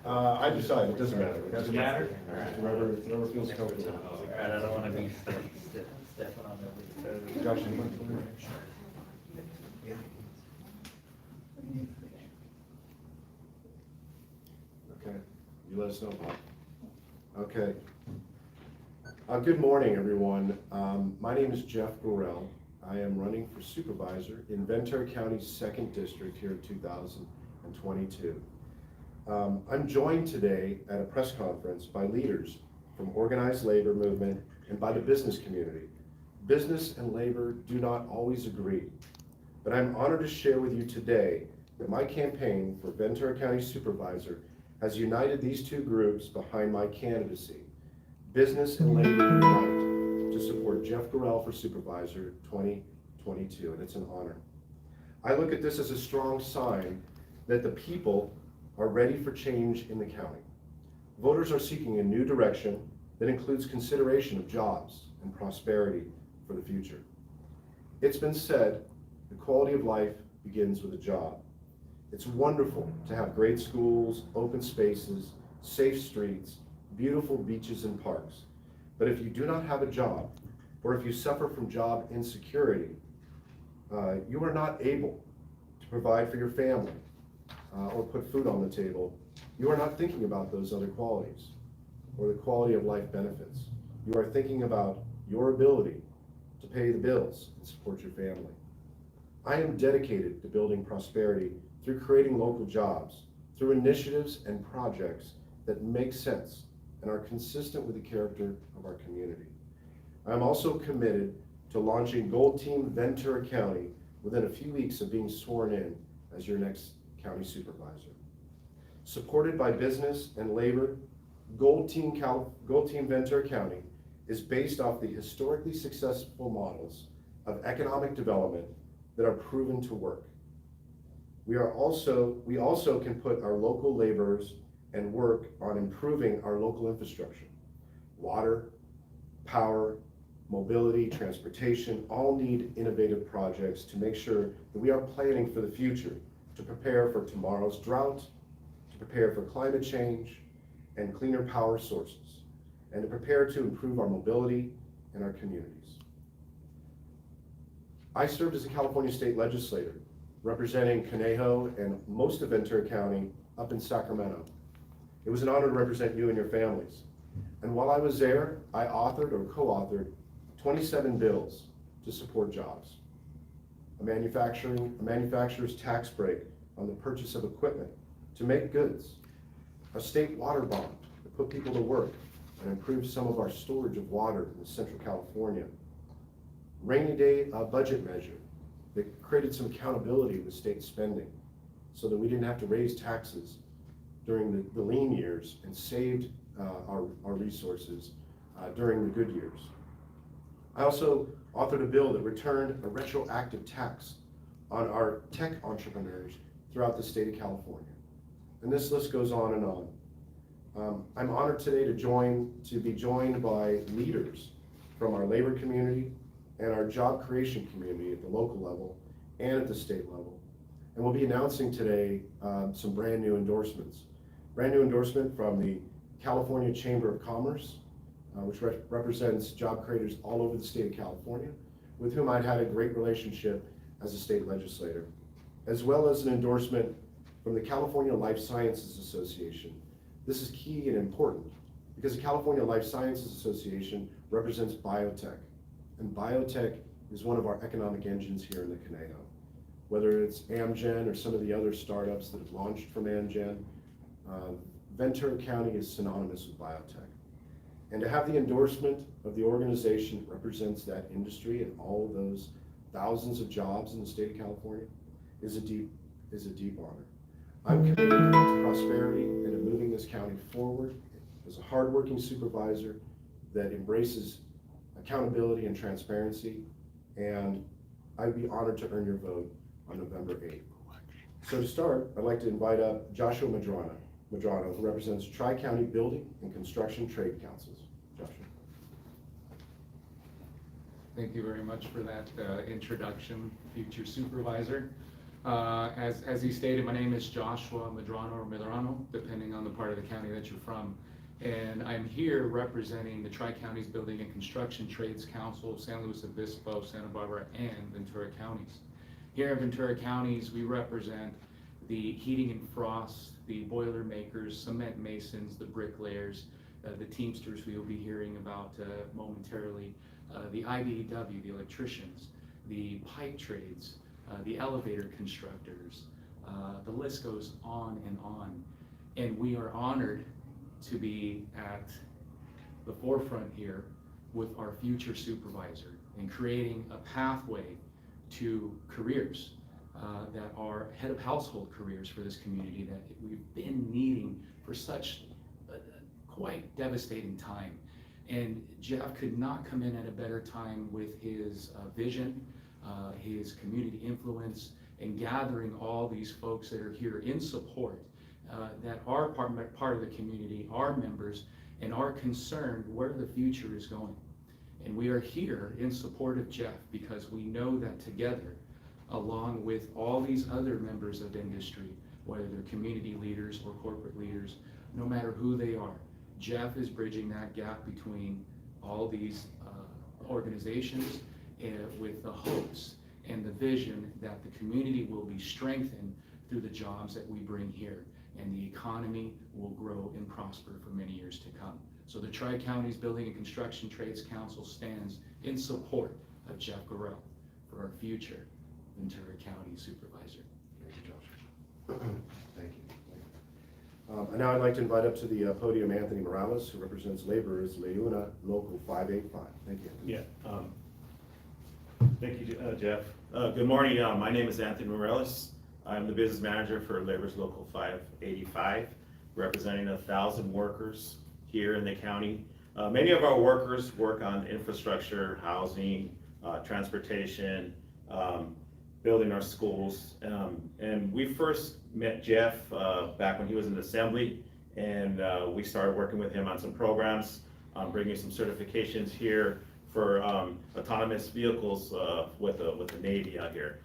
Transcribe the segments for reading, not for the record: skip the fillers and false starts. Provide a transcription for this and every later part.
I decide, it doesn't matter. Doesn't matter? Whoever feels comfortable. All right, I don't want to be stepping on the. Josh, you want to? Okay, you let us know, Bob. Okay. Good morning, everyone. My name is Jeff Gorell. I am running for supervisor in Ventura County's 2nd District here in 2022. I'm joined today at a press conference by leaders from organized labor movement and by the business community. Business and labor do not always agree, but I'm honored to share with you today that my campaign for Ventura County Supervisor has united these two groups behind my candidacy. Business and labor unite to support Jeff Gorell for Supervisor 2022, and it's an honor. I look at this as a strong sign that the people are ready for change in the county. Voters are seeking a new direction that includes consideration of jobs and prosperity for the future. It's been said, the quality of life begins with a job. It's wonderful to have great schools, open spaces, safe streets, beautiful beaches and parks. But if you do not have a job, or if you suffer from job insecurity, you are not able to provide for your family or put food on the table. You are not thinking about those other qualities or the quality of life benefits. You are thinking about your ability to pay the bills and support your family. I am dedicated to building prosperity through creating local jobs, through initiatives and projects that make sense and are consistent with the character of our community. I am also committed to launching Gold Team Ventura County within a few weeks of being sworn in as your next county supervisor. Supported by business and labor, Gold Team Ventura County is based off the historically successful models of economic development that are proven to work. We also can put our local laborers and work on improving our local infrastructure. Water, power, mobility, transportation, all need innovative projects to make sure that we are planning for the future, to prepare for tomorrow's drought, to prepare for climate change and cleaner power sources, and to prepare to improve our mobility in our communities. I served as a California state legislator, representing Conejo and most of Ventura County up in Sacramento. It was an honor to represent you and your families. And while I was there, I authored or co-authored 27 bills to support jobs. A manufacturer's tax break on the purchase of equipment to make goods. A state water bond to put people to work and improve some of our storage of water in Central California. Rainy day budget measure that created some accountability with state spending so that we didn't have to raise taxes during the lean years and saved our resources during the good years. I also authored a bill that returned a retroactive tax on our tech entrepreneurs throughout the state of California. And this list goes on and on. I'm honored today to be joined by leaders from our labor community and our job creation community at the local level and at the state level. And we'll be announcing today some brand new endorsements. Brand new endorsement from the California Chamber of Commerce, which represents job creators all over the state of California, with whom I'd had a great relationship as a state legislator, as well as an endorsement from the California Life Sciences Association. This is key and important because the California Life Sciences Association represents biotech, and biotech is one of our economic engines here in the Conejo. Whether it's Amgen or some of the other startups that have launched from Amgen, Ventura County is synonymous with biotech. And to have the endorsement of the organization that represents that industry and all of those thousands of jobs in the state of California is a deep honor. I'm committed to prosperity and to moving this county forward as a hardworking supervisor that embraces accountability and transparency, and I'd be honored to earn your vote on November 8th. So to start, I'd like to invite up Joshua Madrano, who represents Tri-County Building and Construction Trade Councils. Joshua. Thank you very much for that introduction, future supervisor. As he stated, my name is Joshua Medrano or Medrano, depending on the part of the county that you're from. And I'm here representing the Tri-Counties Building and Construction Trades Council of San Luis Obispo, Santa Barbara, and Ventura counties. Here in Ventura counties, we represent the heating and frost, the boiler makers, cement masons, the bricklayers, the Teamsters we will be hearing about momentarily, the IBEW, the electricians, the pipe trades, the elevator constructors, the list goes on and on. And we are honored to be at the forefront here with our future supervisor and creating a pathway to careers that are head of household careers for this community that we've been needing for such a quite devastating time. And Jeff could not come in at a better time with his vision, his community influence, and gathering all these folks that are here in support, that are part of the community, are members, and are concerned where the future is going. And we are here in support of Jeff because we know that together, along with all these other members of industry, whether they're community leaders or corporate leaders, no matter who they are, Jeff is bridging that gap between all these organizations with the hopes and the vision that the community will be strengthened through the jobs that we bring here, and the economy will grow and prosper for many years to come. So the Tri-Counties Building and Construction Trades Council stands in support of Jeff Gorell for our future Ventura County Supervisor. Thank you, Josh. Thank you. And now I'd like to invite up to the podium Anthony Morales, who represents laborers, Leuna Local 585. Thank you, Anthony. Yeah. Thank you, Jeff. Good morning. My name is Anthony Morales. I'm the business manager for Laborers Local 585, representing 1,000 workers here in the county. Many of our workers work on infrastructure, housing, transportation, building our schools. And we first met Jeff back when he was in the assembly, and we started working with him on some programs, bringing some certifications here for autonomous vehicles with the Navy out here.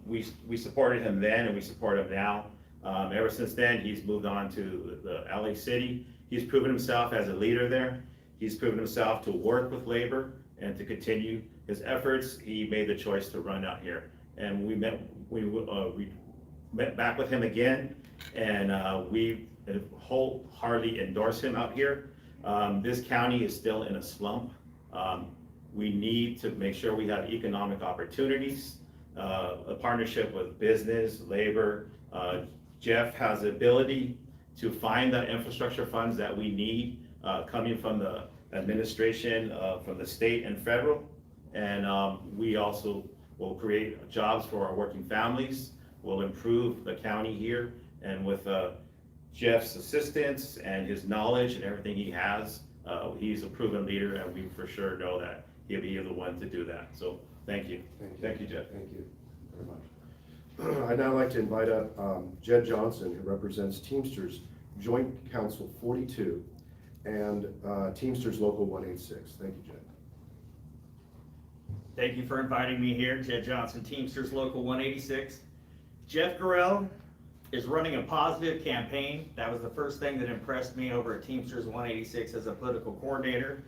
We supported him then, and we support him now. Ever since then, he's moved on to the LA City. He's proven himself as a leader there. He's proven himself to work with labor and to continue his efforts. He made the choice to run out here, and we met back with him again, and we wholeheartedly endorse him out here. This county is still in a slump. We need to make sure we have economic opportunities, a partnership with business, labor. Jeff has the ability to find the infrastructure funds that we need coming from the administration, from the state and federal. And we also will create jobs for our working families. We'll improve the county here. And with Jeff's assistance and his knowledge and everything he has, he's a proven leader, and we for sure know that he'll be the one to do that. So thank you. Thank you, Jeff. Thank you very much. I'd now like to invite up Jed Johnson, who represents Teamsters Joint Council 42 and Teamsters Local 186. Thank you, Jed. Thank you for inviting me here, Jed Johnson, Teamsters Local 186. Jeff Gorell is running a positive campaign. That was the first thing that impressed me over at Teamsters 186 as a political coordinator.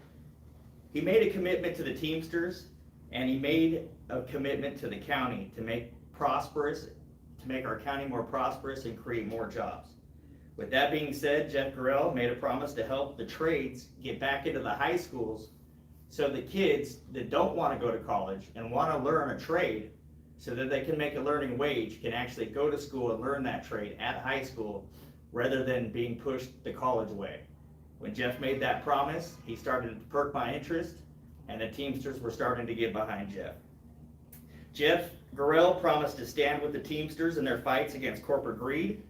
He made a commitment to the Teamsters, and he made a commitment to the county to make our county more prosperous and create more jobs. With that being said, Jeff Gorell made a promise to help the trades get back into the high schools so the kids that don't want to go to college and want to learn a trade so that they can make a learning wage can actually go to school and learn that trade at high school rather than being pushed the college way. When Jeff made that promise, he started to perk my interest, and the Teamsters were starting to get behind Jeff. Jeff Gorell promised to stand with the Teamsters in their fights against corporate greed.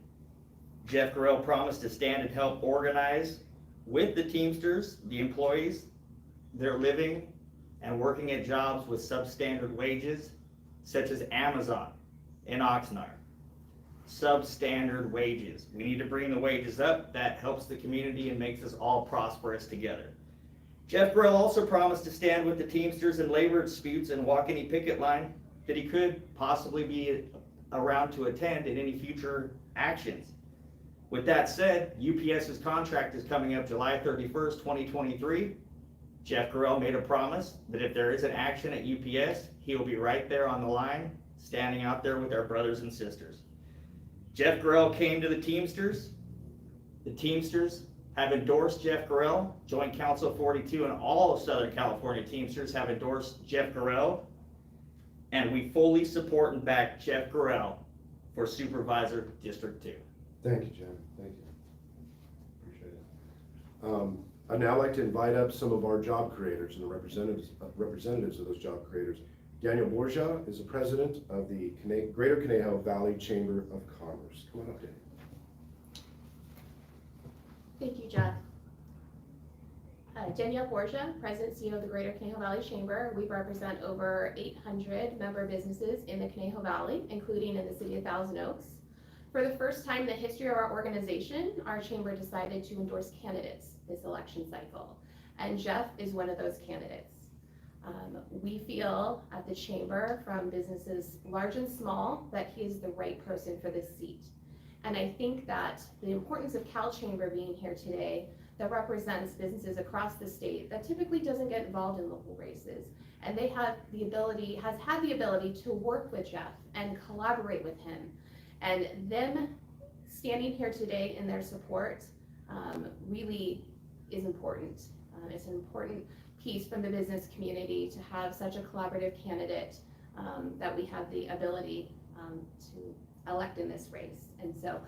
Jeff Gorell promised to stand and help organize with the Teamsters, the employees. They're living and working at jobs with substandard wages, such as Amazon in Oxnard. Substandard wages. We need to bring the wages up. That helps the community and makes us all prosperous together. Jeff Gorell also promised to stand with the Teamsters in labor disputes and walk any picket line that he could, possibly be around to attend in any future actions. With that said, UPS's contract is coming up July 31st, 2023. Jeff Gorell made a promise that if there is an action at UPS, he will be right there on the line, standing out there with our brothers and sisters. Jeff Gorell came to the Teamsters. The Teamsters have endorsed Jeff Gorell. Joint Council 42 and all of Southern California Teamsters have endorsed Jeff Gorell. And we fully support and back Jeff Gorell for Supervisor District 2. Thank you, Jim. Thank you. Appreciate it. I'd now like to invite up some of our job creators and the representatives of those job creators. Daniel Borgia is the president of the Greater Conejo Valley Chamber of Commerce. Come on up, Daniel. Thank you, Jeff. Danielle Borgia, President and CEO of the Greater Conejo Valley Chamber. We represent over 800 member businesses in the Conejo Valley, including in the city of Thousand Oaks. For the first time in the history of our organization, our chamber decided to endorse candidates this election cycle, and Jeff is one of those candidates. We feel at the chamber, from businesses large and small, that he is the right person for this seat. And I think that the importance of Cal Chamber being here today, that represents businesses across the state that typically doesn't get involved in local races, and they have the ability, has had the ability to work with Jeff and collaborate with him. And them standing here today in their support really is important. It's an important piece from the business community to have such a collaborative candidate that we have the ability to elect in this race. And so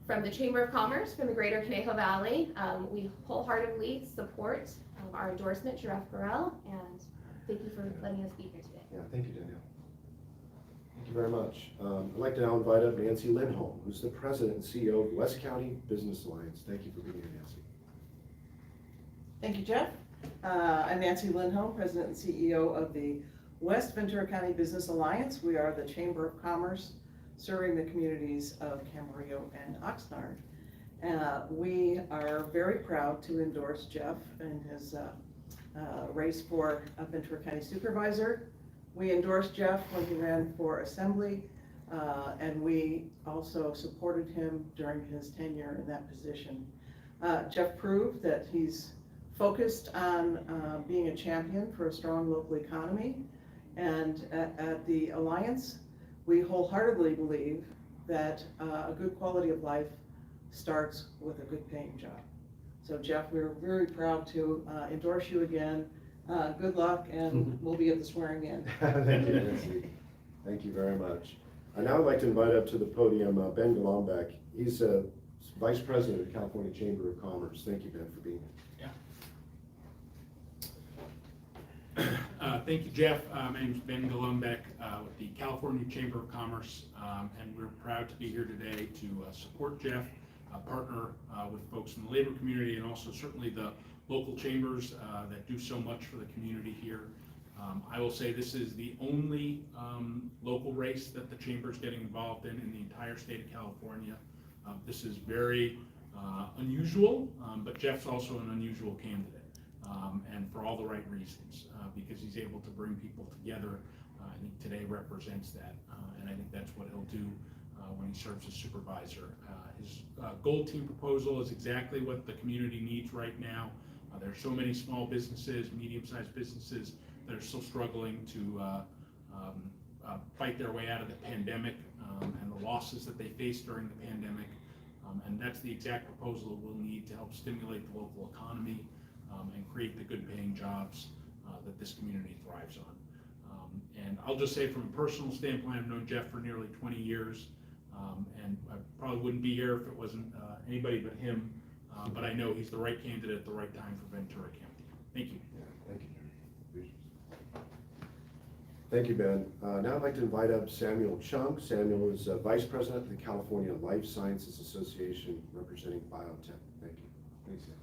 from the Chamber of Commerce, from the Greater Conejo Valley, we wholeheartedly support our endorsement, Jeff Gorell, and thank you for letting us be here today. Yeah, thank you, Danielle. Thank you very much. I'd like to now invite up Nancy Lindholm, who's the president and CEO of West County Business Alliance. Thank you for being here, Nancy. Thank you, Jeff. I'm Nancy Lindholm, President and CEO of the West Ventura County Business Alliance. We are the Chamber of Commerce serving the communities of Camarillo and Oxnard. We are very proud to endorse Jeff in his race for Ventura County Supervisor. We endorsed Jeff when he ran for Assembly, and we also supported him during his tenure in that position. Jeff proved that he's focused on being a champion for a strong local economy, and at the Alliance, we wholeheartedly believe that a good quality of life starts with a good paying job. So Jeff, we're very proud to endorse you again. Good luck, and we'll be at the swearing in. Thank you, Nancy. Thank you very much. I'd now like to invite up to the podium Ben Golombek. He's Vice President of the California Chamber of Commerce. Thank you, Ben, for being here. Thank you, Jeff. My name is Ben Golombek with the California Chamber of Commerce, and we're proud to be here today to support Jeff, partner with folks in the labor community, and also certainly the local chambers that do so much for the community here. I will say this is the only local race that the chamber is getting involved in the entire state of California. This is very unusual, but Jeff's also an unusual candidate. And for all the right reasons, because he's able to bring people together. I think today represents that, and I think that's what he'll do when he serves as supervisor. His gold team proposal is exactly what the community needs right now. There are so many small businesses, medium-sized businesses that are still struggling to fight their way out of the pandemic and the losses that they faced during the pandemic. And that's the exact proposal we'll need to help stimulate the local economy and create the good paying jobs that this community thrives on. And I'll just say from a personal standpoint, I've known Jeff for nearly 20 years, and I probably wouldn't be here if it wasn't anybody but him, but I know he's the right candidate at the right time for Ventura County. Thank you. Yeah, thank you. Thank you, Ben. Now I'd like to invite up Samuel Chung. Samuel is Vice President of the California Life Sciences Association, representing Biotech. Thank you. Thanks, Sam.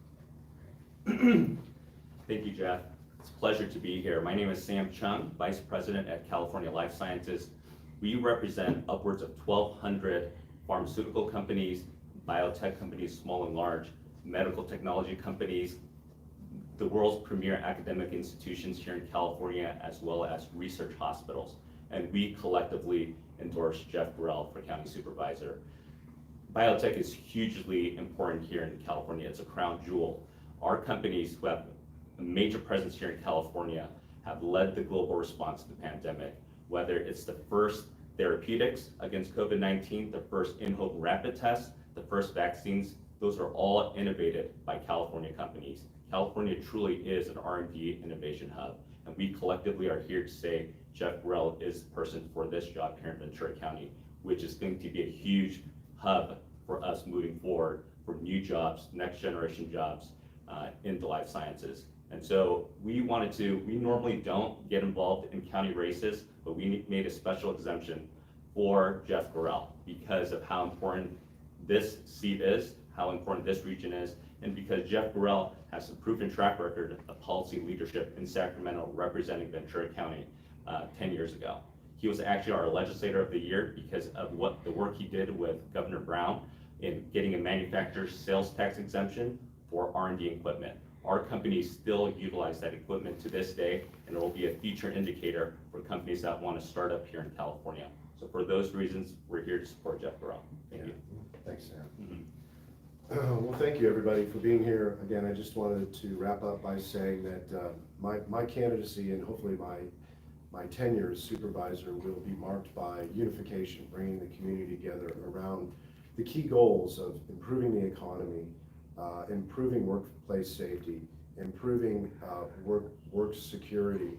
Thank you, Jeff. It's a pleasure to be here. My name is Sam Chung, Vice President at California Life Sciences. We represent upwards of 1,200 pharmaceutical companies, biotech companies, small and large, medical technology companies, the world's premier academic institutions here in California, as well as research hospitals. And we collectively endorse Jeff Gorell for county supervisor. Biotech is hugely important here in California. It's a crown jewel. Our companies who have a major presence here in California have led the global response to the pandemic, whether it's the first therapeutics against COVID-19, the first in-home rapid tests, the first vaccines. Those are all innovated by California companies. California truly is an R&D innovation hub, and we collectively are here to say Jeff Gorell is the person for this job here in Ventura County, which is going to be a huge hub for us moving forward for new jobs, next generation jobs in the life sciences. And so we normally don't get involved in county races, but we made a special exemption for Jeff Gorell because of how important this seat is, how important this region is, and because Jeff Gorell has a proven track record of policy leadership in Sacramento representing Ventura County 10 years ago. He was actually our legislator of the year because of the work he did with Governor Brown in getting a manufacturer's sales tax exemption for R&D equipment. Our companies still utilize that equipment to this day, and it will be a future indicator for companies that want to start up here in California. So for those reasons, we're here to support Jeff Gorell. Thank you. Thanks, Sam. Well, thank you, everybody, for being here. Again, I just wanted to wrap up by saying that my candidacy and hopefully my tenure as supervisor will be marked by unification, bringing the community together around the key goals of improving the economy, improving workplace safety, improving work security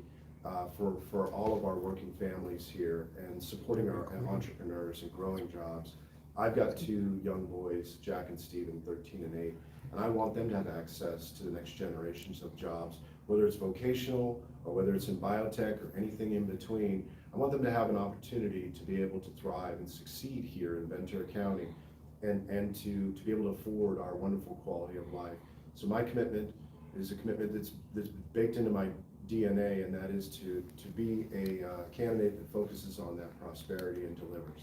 for all of our working families here, and supporting our entrepreneurs and growing jobs. I've got two young boys, Jack and Steven, 13 and 8, and I want them to have access to the next generations of jobs, whether it's vocational or whether it's in biotech or anything in between. I want them to have an opportunity to be able to thrive and succeed here in Ventura County, and to be able to afford our wonderful quality of life. So my commitment is a commitment that's baked into my DNA, and that is to be a candidate that focuses on that prosperity and delivers.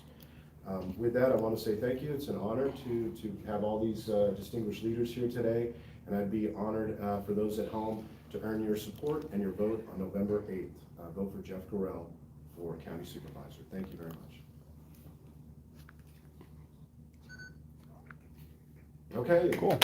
With that, I want to say thank you. It's an honor to have all these distinguished leaders here today, and I'd be honored for those at home to earn your support and your vote on November 8th. Vote for Jeff Gorell for County Supervisor. Thank you very much. Okay. Cool.